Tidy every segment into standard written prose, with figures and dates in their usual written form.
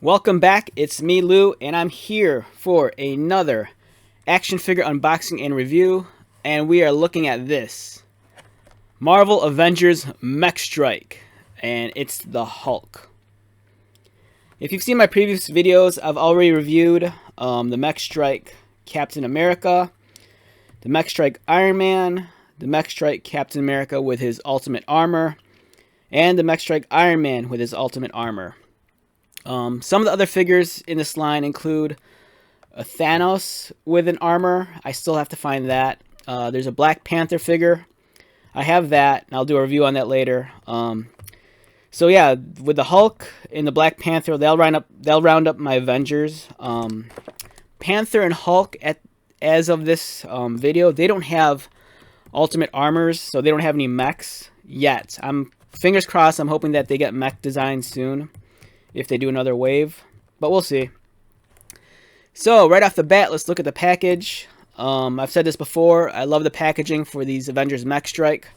Welcome back, it's me Lou, and I'm here for another action figure unboxing and review, and we are looking at this Marvel Avengers Mech Strike, and it's the Hulk. If you've seen my previous videos, I've already reviewed the Mech Strike Captain America, the Mech Strike Iron Man, the Mech Strike Captain America with his ultimate armor, and the Mech Strike Iron Man with his ultimate armor. Some of the other figures in this line include a Thanos with an armor. I still have to find that. There's a Black Panther figure. I have that, and I'll do a review on that later. So yeah, with the Hulk and the Black Panther, they'll round up my Avengers. Panther and Hulk, as of this video, they don't have ultimate armors, so they don't have any mechs yet. Fingers crossed. I'm hoping that they get mech designs soon, if they do another wave, but we'll see. So right off the bat, let's look at the package. I've said this before, I love the packaging for these Avengers Mech Strike.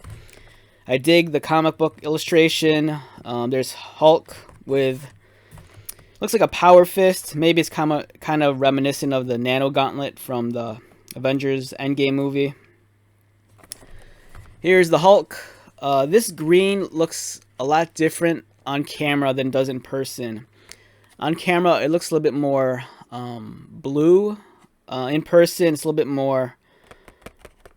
I dig the comic book illustration. There's Hulk with, looks like a power fist. Maybe it's kind of reminiscent of the Nano Gauntlet from the Avengers Endgame movie. Here's the Hulk. This green looks a lot different on camera than it does in person. On camera, it looks a little bit more blue. In person, it's a little bit more.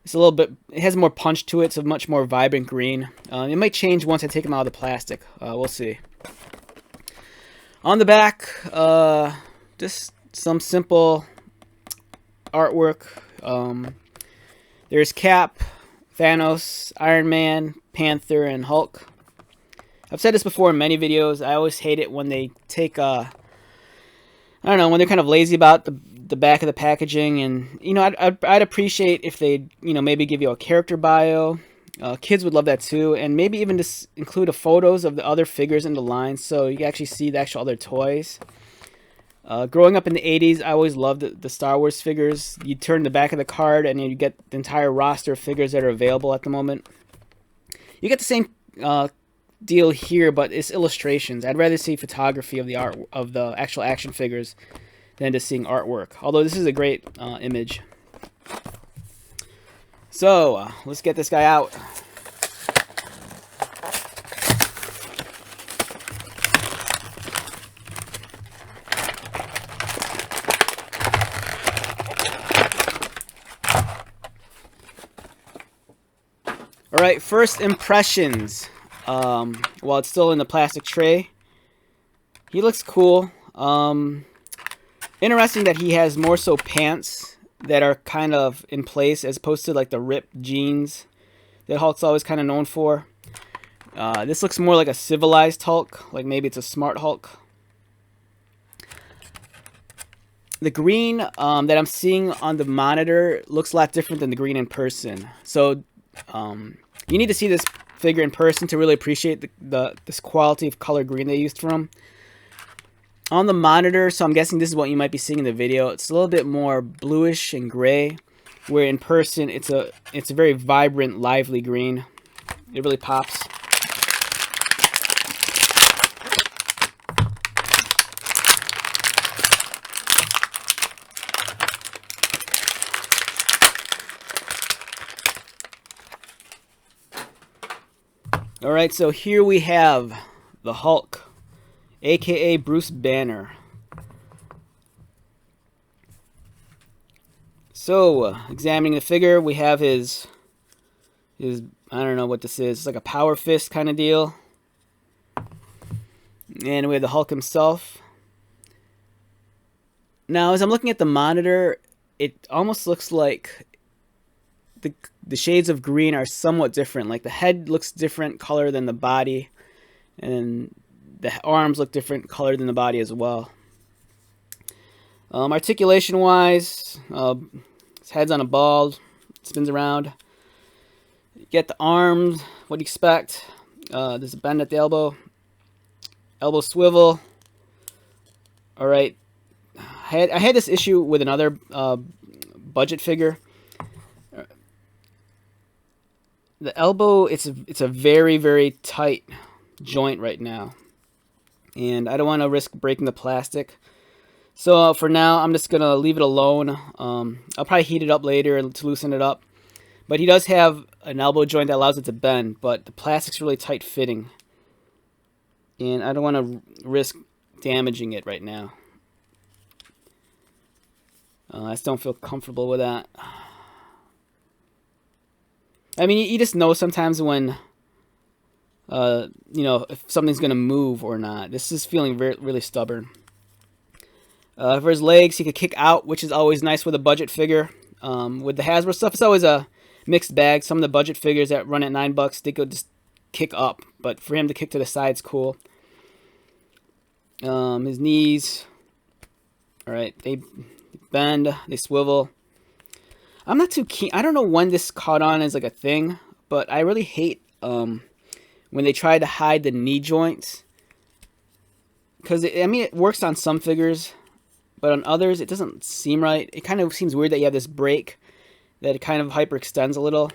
It has more punch to it. It's a much more vibrant green. It might change once I take them out of the plastic. We'll see. On the back, just some simple artwork. There's Cap, Thanos, Iron Man, Panther, and Hulk. I've said this before in many videos. I always hate it when they take I don't know, when they're kind of lazy about the back of the packaging, and I'd appreciate if they maybe give you a character bio. Kids would love that too, and maybe even just include the photos of the other figures in the line so you can actually see the actual other toys. Growing up in the 80s, I always loved the Star Wars figures. You turn the back of the card and you get the entire roster of figures that are available at the moment. You get the same deal here, but it's illustrations. I'd rather see photography of the art of the actual action figures than just seeing artwork. Although this is a great image. So let's get this guy out. All right, first impressions. While it's still in the plastic tray, he looks cool. Interesting that he has more so pants that are kind of in place as opposed to like the ripped jeans that Hulk's always kind of known for. This looks more like a civilized Hulk, like maybe it's a smart Hulk. The green that I'm seeing on the monitor looks a lot different than the green in person. So you need to see this figure in person to really appreciate this quality of color green they used for him. On the monitor, so I'm guessing this is what you might be seeing in the video, it's a little bit more bluish and gray, where in person it's a very vibrant, lively green. It really pops. Alright, so here we have the Hulk, aka Bruce Banner. So, examining the figure, we have his I don't know what this is. It's like a power fist kind of deal. And we have the Hulk himself. Now, as I'm looking at the monitor, it almost looks like the shades of green are somewhat different. Like the head looks different color than the body, and the arms look different color than the body as well. Articulation wise, his head's on a ball, spins around. You get the arms, what do you expect? There's a bend at the elbow swivel. Alright, I had this issue with another budget figure. The elbow, it's a very, very tight joint right now. and I don't want to risk breaking the plastic. So for now, I'm just going to leave it alone. I'll probably heat it up later to loosen it up. But he does have an elbow joint that allows it to bend, but the plastic's really tight fitting. And I don't want to risk damaging it right now. I just don't feel comfortable with that. I mean, you just know sometimes when, you know, if something's going to move or not. This is feeling really stubborn. For his legs, he could kick out, which is always nice with a budget figure. With the Hasbro stuff, it's always a mixed bag. Some of the budget figures that run at $9, they could just kick up. But for him to kick to the side's cool. His knees, all right, they bend, they swivel. I'm not too keen. I don't know when this caught on as like a thing, but I really hate when they try to hide the knee joints. Because, I mean, it works on some figures, but on others, it doesn't seem right. It kind of seems weird that you have this break that it kind of hyperextends a little.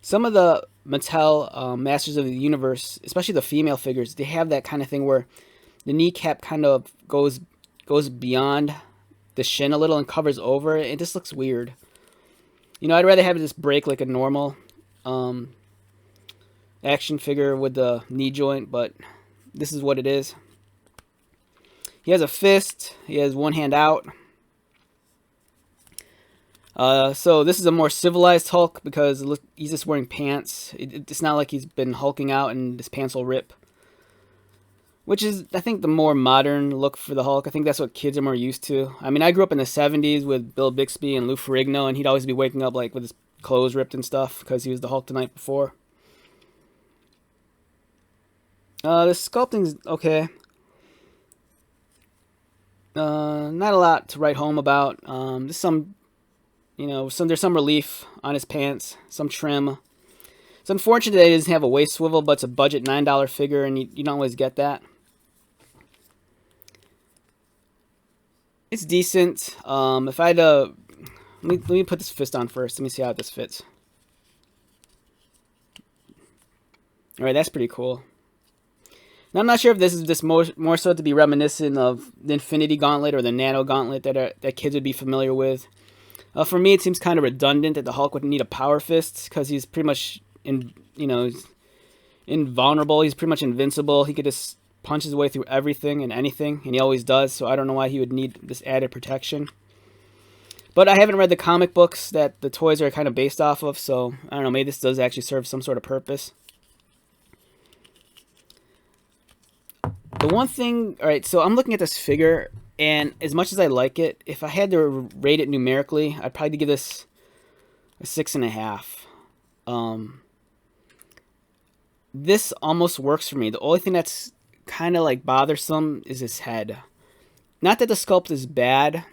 Some of the Mattel Masters of the Universe, especially the female figures, they have that kind of thing where the kneecap kind of goes beyond the shin a little and covers over. It just looks weird. You know, I'd rather have it just break like a normal action figure with the knee joint, but this is what it is. He has a fist. He has one hand out. So this is a more civilized Hulk because he's just wearing pants. It's not like he's been hulking out and his pants will rip. Which is, I think, the more modern look for the Hulk. I think that's what kids are more used to. I mean, I grew up in the 70s with Bill Bixby and Lou Ferrigno, and he'd always be waking up like with his clothes ripped and stuff because he was the Hulk the night before. The sculpting's okay. Not a lot to write home about. There's some, you know, there's some relief on his pants, some trim. It's unfortunate that he doesn't have a waist swivel, but it's a budget $9 figure, and you don't always get that. It's decent. If I had to, let me put this fist on first. Let me see how this fits. All right, that's pretty cool. Now, I'm not sure if this is just more so to be reminiscent of the Infinity Gauntlet or the Nano Gauntlet that kids would be familiar with. For me, it seems kind of redundant that the Hulk would need a power fist because he's pretty much, he's invulnerable. He's pretty much invincible. He could just punch his way through everything and anything, and he always does. So I don't know why he would need this added protection. But I haven't read the comic books that the toys are kind of based off of, so I don't know. Maybe this does actually serve some sort of purpose. The one thing, all right, so I'm looking at this figure, and as much as I like it, if I had to rate it numerically, I'd probably give this a 6.5. This almost works for me. The only thing that's kind of like bothersome is his head. Not that the sculpt is bad.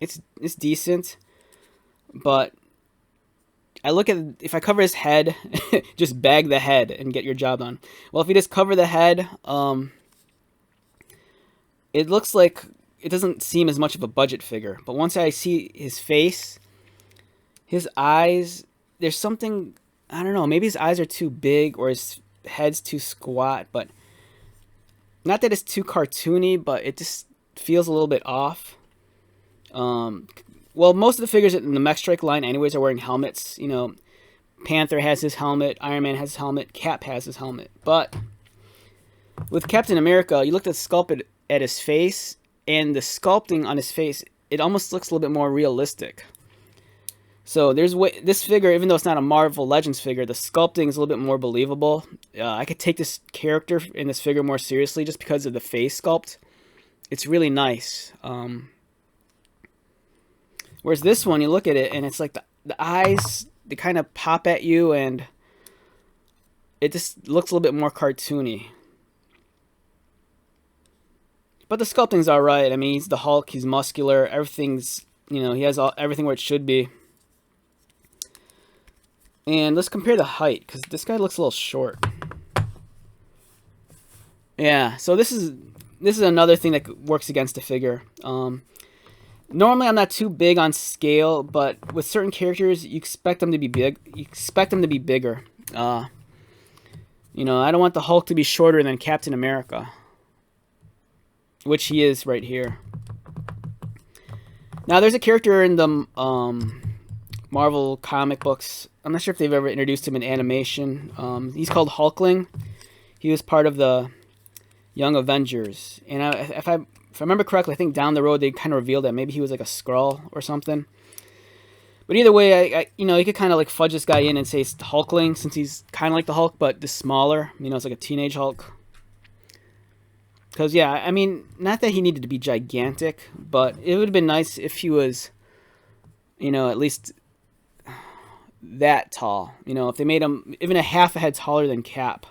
It's decent, but I look at, if I cover his head, just bag the head and get your job done. Well, if you just cover the head, it looks like it doesn't seem as much of a budget figure. But once I see his face, his eyes, there's something, I don't know, maybe his eyes are too big or his head's too squat, but not that it's too cartoony, but it just feels a little bit off. Well, most of the figures in the Mech Strike line anyways are wearing helmets. You know, Panther has his helmet, Iron Man has his helmet, Cap has his helmet. But with Captain America, you look at the sculpt at his face, and the sculpting on his face, it almost looks a little bit more realistic. So this figure, even though it's not a Marvel Legends figure, the sculpting is a little bit more believable. I could take this character in this figure more seriously just because of the face sculpt. It's really nice. Whereas this one, you look at it, and it's like the eyes, they kind of pop at you, and it just looks a little bit more cartoony. But the sculpting's all right. I mean, he's the Hulk. He's muscular. Everything's, he has everything where it should be. And let's compare the height, because this guy looks a little short. Yeah, so this is another thing that works against the figure. Normally, I'm not too big on scale, but with certain characters, you expect them to be big. You expect them to be bigger. I don't want the Hulk to be shorter than Captain America. which he is right here. Now, there's a character in the Marvel comic books. I'm not sure if they've ever introduced him in animation. He's called Hulkling. He was part of the Young Avengers. And if I remember correctly, I think down the road they kind of revealed that maybe he was like a Skrull or something. But either way, you know, you could kind of like fudge this guy in and say it's Hulkling, since he's kind of like the Hulk, but just smaller. You know, it's like a teenage Hulk. Because, yeah, I mean, not that he needed to be gigantic, but it would have been nice if he was, you know, at least that tall. You know, if they made him even a half a head taller than Cap.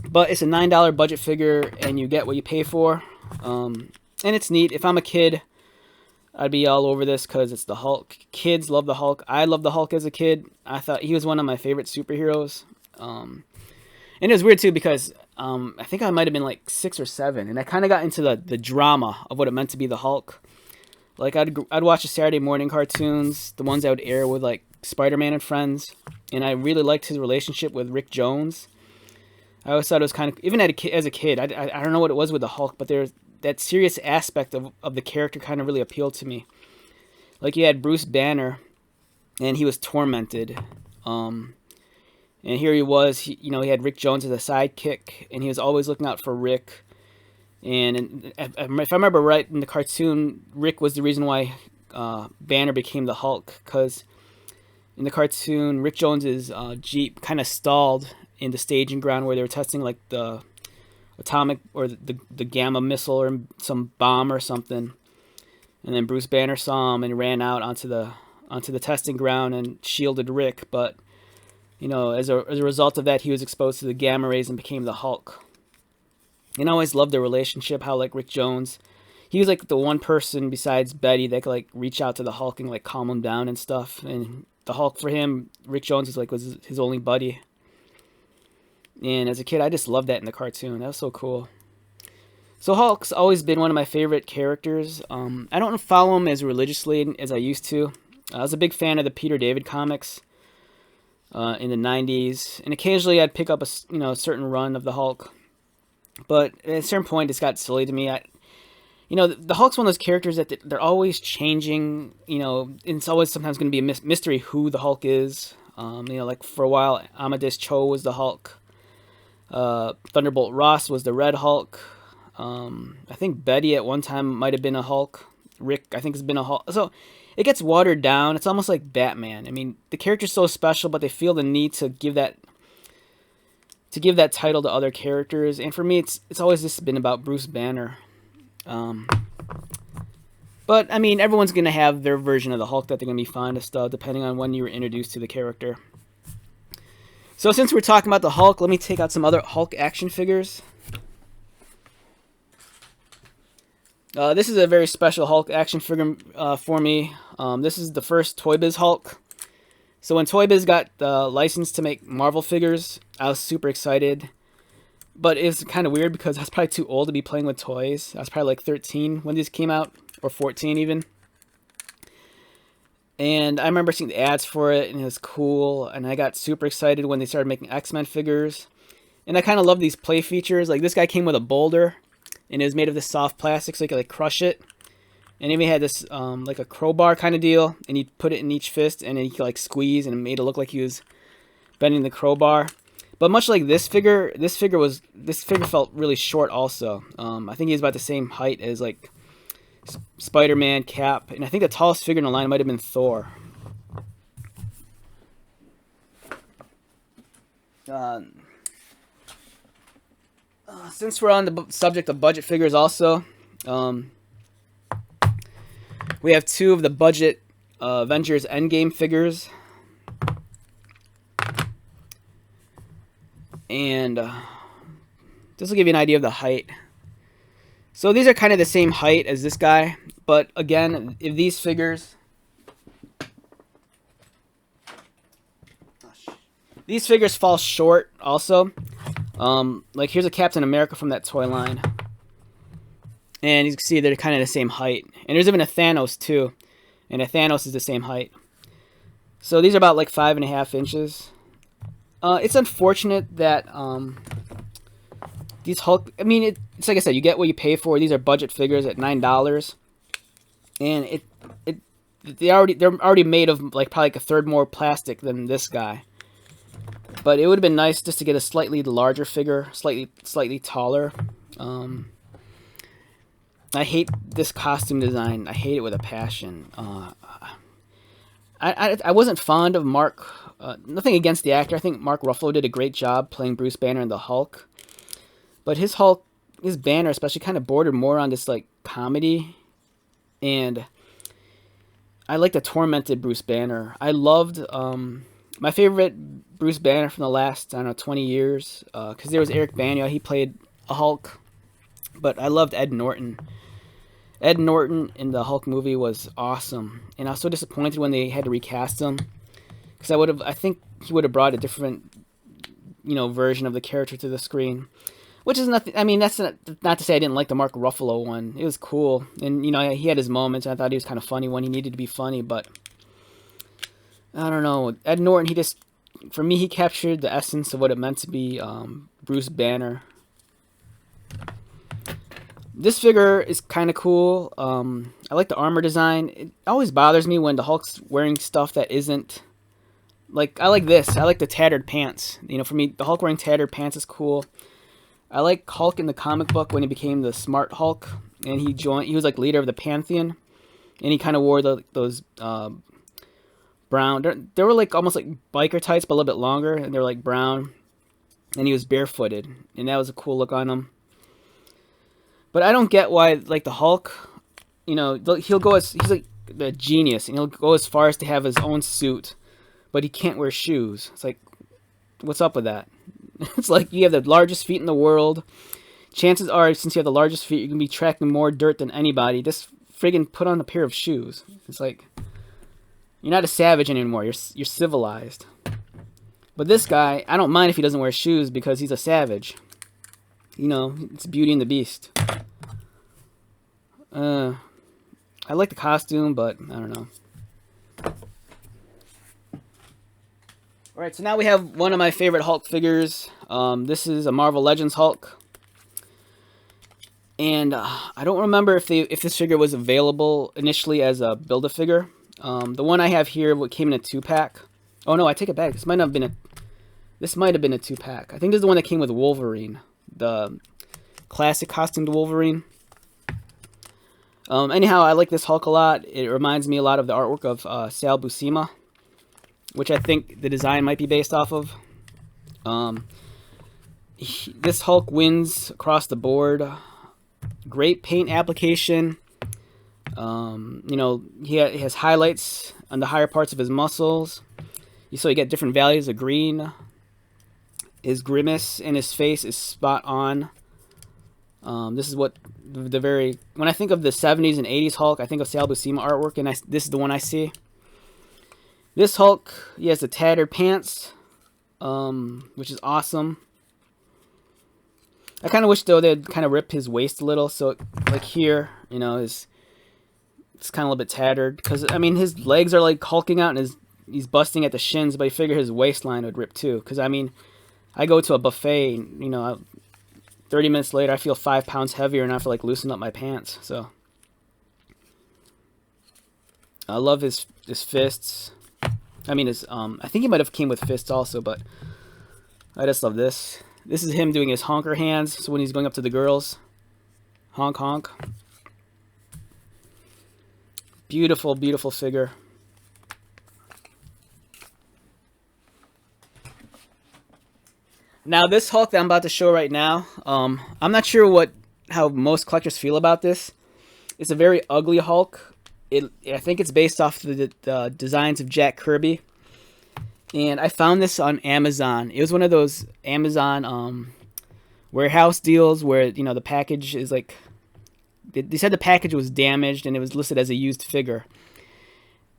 But it's a $9 budget figure, and you get what you pay for. And it's neat. If I'm a kid, I'd be all over this because it's the Hulk. Kids love the Hulk. I loved the Hulk as a kid. I thought he was one of my favorite superheroes. And it was weird, too, because I think I might have been like 6 or 7, and I kind of got into the drama of what it meant to be the Hulk. Like, I'd watch the Saturday morning cartoons, the ones that would air with, like, Spider-Man and Friends, and I really liked his relationship with Rick Jones. I always thought it was kind of, even as a kid, I don't know what it was with the Hulk, but there's that serious aspect of the character kind of really appealed to me. Like, you had Bruce Banner, and he was tormented. And here he was, you know, he had Rick Jones as a sidekick, and he was always looking out for Rick. And if I remember right, in the cartoon, Rick was the reason why Banner became the Hulk, because in the cartoon, Rick Jones's Jeep kind of stalled in the staging ground where they were testing like the atomic or the gamma missile or some bomb or something. And then Bruce Banner saw him and ran out onto the testing ground and shielded Rick, but you know, as a result of that, he was exposed to the gamma rays and became the Hulk. And I always loved their relationship, how, like, Rick Jones, he was, like, the one person besides Betty that could, like, reach out to the Hulk and, like, calm him down and stuff. And the Hulk, for him, Rick Jones was his only buddy. And as a kid, I just loved that in the cartoon. That was so cool. So Hulk's always been one of my favorite characters. I don't follow him as religiously as I used to. I was a big fan of the Peter David comics. In the 90s, and occasionally I'd pick up a certain run of the Hulk, but at a certain point it's got silly to me. The Hulk's one of those characters that they're always changing. You know, and it's always sometimes going to be a mystery who the Hulk is. Like for a while, Amadeus Cho was the Hulk. Thunderbolt Ross was the Red Hulk. I think Betty at one time might have been a Hulk. Rick, I think, has been a Hulk. So it gets watered down. It's almost like Batman. I mean, the character's so special, but they feel the need to give that title to other characters. And for me, it's always just been about Bruce Banner. But I mean, everyone's gonna have their version of the Hulk that they're gonna be fondest of, depending on when you were introduced to the character. So since we're talking about the Hulk, let me take out some other Hulk action figures. This is a very special Hulk action figure for me. This is the first Toy Biz Hulk. So when Toy Biz got the license to make Marvel figures, I was super excited. But it's kind of weird because I was probably too old to be playing with toys. I was probably like 13 when these came out, or 14 even. And I remember seeing the ads for it, and it was cool. And I got super excited when they started making X-Men figures. And I kind of love these play features. Like, this guy came with a boulder, and it was made of this soft plastic, so you could like crush it. And then we had this like a crowbar kind of deal, and you put it in each fist, and then you could like squeeze, and it made it look like he was bending the crowbar. But much like this figure felt really short also. I think he was about the same height as like Spider-Man, Cap, and I think the tallest figure in the line might have been Thor. Since we're on the subject of budget figures also, we have two of the budget Avengers Endgame figures. And this will give you an idea of the height. So these are kind of the same height as this guy, but again, if these figures fall short also. Like here's a Captain America from that toy line, and you can see they're kind of the same height. And there's even a Thanos too, and a Thanos is the same height. So these are about like 5.5 inches. It's unfortunate that These Hulk, I mean, it's like I said, you get what you pay for. These are budget figures at $9, and they're already made of like probably like a third more plastic than this guy. But it would have been nice just to get a slightly larger figure, slightly taller. I hate this costume design. I hate it with a passion. I wasn't fond of Mark. Nothing against the actor. I think Mark Ruffalo did a great job playing Bruce Banner in the Hulk. But his Banner especially, kind of bordered more on this like comedy. And I like the tormented Bruce Banner. I loved my favorite Bruce Banner from the last, I don't know, 20 years. Because there was Eric Bana. He played a Hulk. But I loved Ed Norton. Ed Norton in the Hulk movie was awesome. And I was so disappointed when they had to recast him. Because I think he would have brought a different, version of the character to the screen. Which is nothing. I mean, that's not to say I didn't like the Mark Ruffalo one. It was cool, and he had his moments. And I thought he was kind of funny when he needed to be funny, but I don't know. Ed Norton, for me, he captured the essence of what it meant to be Bruce Banner. This figure is kind of cool. I like the armor design. It always bothers me when the Hulk's wearing stuff that isn't like. I like this. I like the tattered pants. For me, the Hulk wearing tattered pants is cool. I like Hulk in the comic book when he became the Smart Hulk, and he was like leader of the Pantheon, and he kind of wore those brown. They were like almost like biker tights, but a little bit longer, and they were like brown, and he was barefooted, and that was a cool look on him. But I don't get why like the Hulk, he'll go he's like a genius, and he'll go as far as to have his own suit, but he can't wear shoes. It's like, what's up with that? It's like you have the largest feet in the world. Chances are, since you have the largest feet, you're going to be tracking more dirt than anybody. Just friggin' put on a pair of shoes. It's like, you're not a savage anymore. You're civilized. But this guy, I don't mind if he doesn't wear shoes because he's a savage. It's Beauty and the Beast. I like the costume, but I don't know. Alright, so now we have one of my favorite Hulk figures. This is a Marvel Legends Hulk. And I don't remember if this figure was available initially as a Build-A-Figure. The one I have here came in a 2-pack. Oh no, I take it back. This might have been a 2-pack. I think this is the one that came with Wolverine. The classic costumed Wolverine. Anyhow, I like this Hulk a lot. It reminds me a lot of the artwork of Sal Buscema, which I think the design might be based off of. This Hulk wins across the board. Great paint application. He has highlights on the higher parts of his muscles. So you get different values of green. His grimace in his face is spot on. This is what when I think of the 70s and 80s Hulk, I think of Sal Buscema artwork, and this is the one I see. This Hulk, he has the tattered pants, which is awesome. I kind of wish, though, they'd kind of rip his waist a little. So, like here, it's kind of a little bit tattered. Because, I mean, his legs are, like, hulking out, and he's busting at the shins. But I figure his waistline would rip, too. Because, I mean, I go to a buffet, and, 30 minutes later, I feel 5 pounds heavier, and I have to, like, loosen up my pants. So, I love his fists. I mean, I think he might have came with fists also, but I just love this. This is him doing his honker hands, so when he's going up to the girls. Honk, honk. Beautiful, beautiful figure. Now, this Hulk that I'm about to show right now, I'm not sure how most collectors feel about this. It's a very ugly Hulk. I think it's based off the designs of Jack Kirby. And I found this on Amazon. It was one of those Amazon warehouse deals where, the package is like... They said the package was damaged and it was listed as a used figure.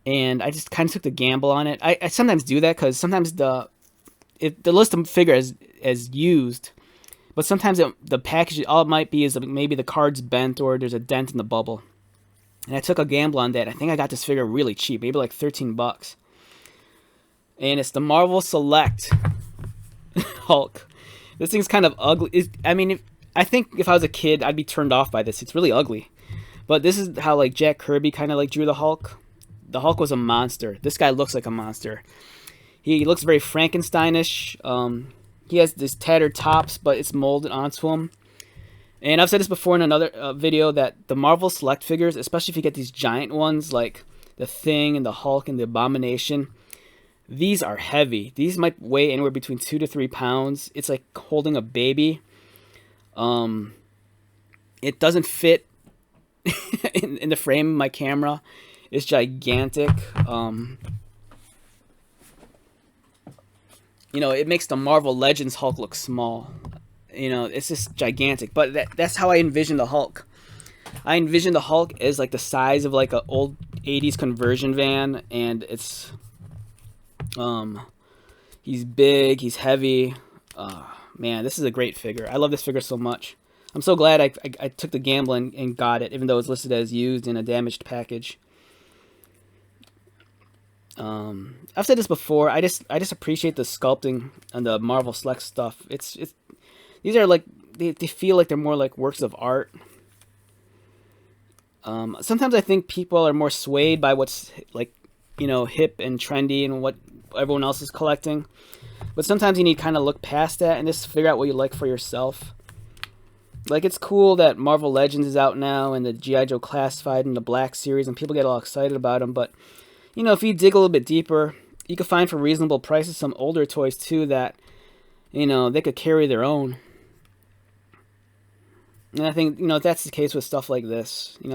And I just kind of took the gamble on it. I sometimes do that because sometimes the list of figure as used. But sometimes the package, all it might be is maybe the card's bent or there's a dent in the bubble. And I took a gamble on that. I think I got this figure really cheap, maybe like $13. And it's the Marvel Select Hulk. This thing's kind of ugly. I think if I was a kid, I'd be turned off by this. It's really ugly. But this is how like Jack Kirby kind of like drew the Hulk. The Hulk was a monster. This guy looks like a monster. He looks very Frankensteinish. He has this tattered tops, but it's molded onto him. And I've said this before in another video that the Marvel Select figures, especially if you get these giant ones like the Thing and the Hulk and the Abomination, these are heavy. These might weigh anywhere between 2 to 3 pounds. It's like holding a baby. It doesn't fit in the frame of my camera. It's gigantic. You know, it makes the Marvel Legends Hulk look small. You know, it's just gigantic. But that's how I envision the Hulk. I envision the Hulk as like the size of like an old 80s conversion van, and it's he's big, he's heavy. Man, this is a great figure. I love this figure so much. I'm so glad I took the gamble and got it, even though it's listed as used in a damaged package. I've said this before. I just appreciate the sculpting and the Marvel Select stuff. These are like they feel like they're more like works of art. Sometimes I think people are more swayed by what's like, you know, hip and trendy and what everyone else is collecting. But sometimes you need to kind of look past that and just figure out what you like for yourself. Like, it's cool that Marvel Legends is out now and the G.I. Joe Classified and the Black Series, and people get all excited about them. But, you know, if you dig a little bit deeper, you can find for reasonable prices some older toys too that, you know, they could carry their own. And I think, you know, that's the case with stuff like this. You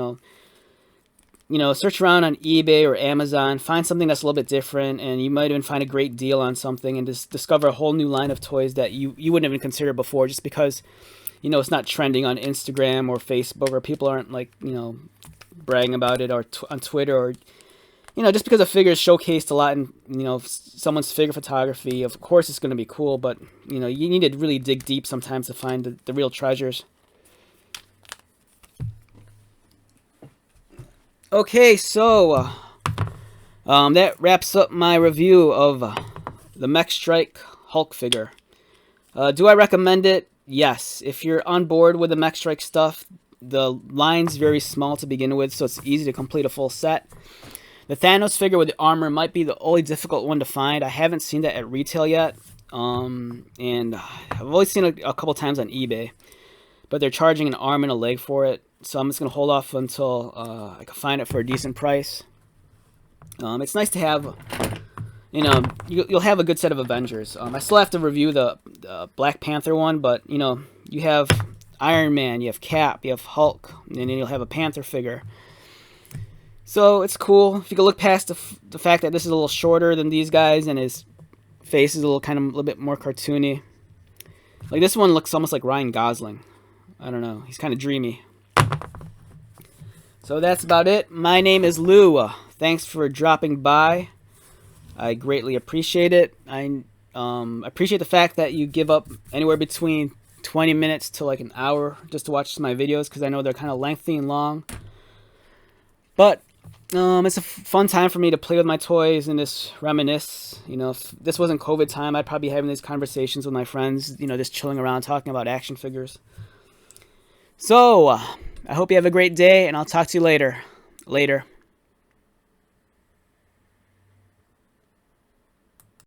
know, search around on eBay or Amazon, find something that's a little bit different, and you might even find a great deal on something and just discover a whole new line of toys that you wouldn't even consider before, just because, you know, it's not trending on Instagram or Facebook, or people aren't, like, you know, bragging about it, or on Twitter, or, you know, just because a figure is showcased a lot in, you know, someone's figure photography, of course it's going to be cool, but, you know, you need to really dig deep sometimes to find the real treasures. Okay, so that wraps up my review of the Mech Strike Hulk figure. Do I recommend it? Yes. If you're on board with the Mech Strike stuff, the line's very small to begin with, so it's easy to complete a full set. The Thanos figure with the armor might be the only difficult one to find. I haven't seen that at retail yet, and I've only seen it a couple times on eBay, but they're charging an arm and a leg for it. So I'm just going to hold off until I can find it for a decent price. It's nice to have, you know, you'll have a good set of Avengers. I still have to review the Black Panther one, but, you know, you have Iron Man, you have Cap, you have Hulk, and then you'll have a Panther figure. So it's cool. If you can look past the fact that this is a little shorter than these guys, and his face is a little bit more cartoony. Like, this one looks almost like Ryan Gosling. I don't know. He's kind of dreamy. So that's about it. My name is Lou. Thanks for dropping by. I greatly appreciate it. I appreciate the fact that you give up anywhere between 20 minutes to like an hour just to watch my videos, because I know they're kind of lengthy and long. But it's a fun time for me to play with my toys and just reminisce. You know, if this wasn't COVID time, I'd probably be having these conversations with my friends, you know, just chilling around talking about action figures. So, I hope you have a great day, and I'll talk to you later. Later.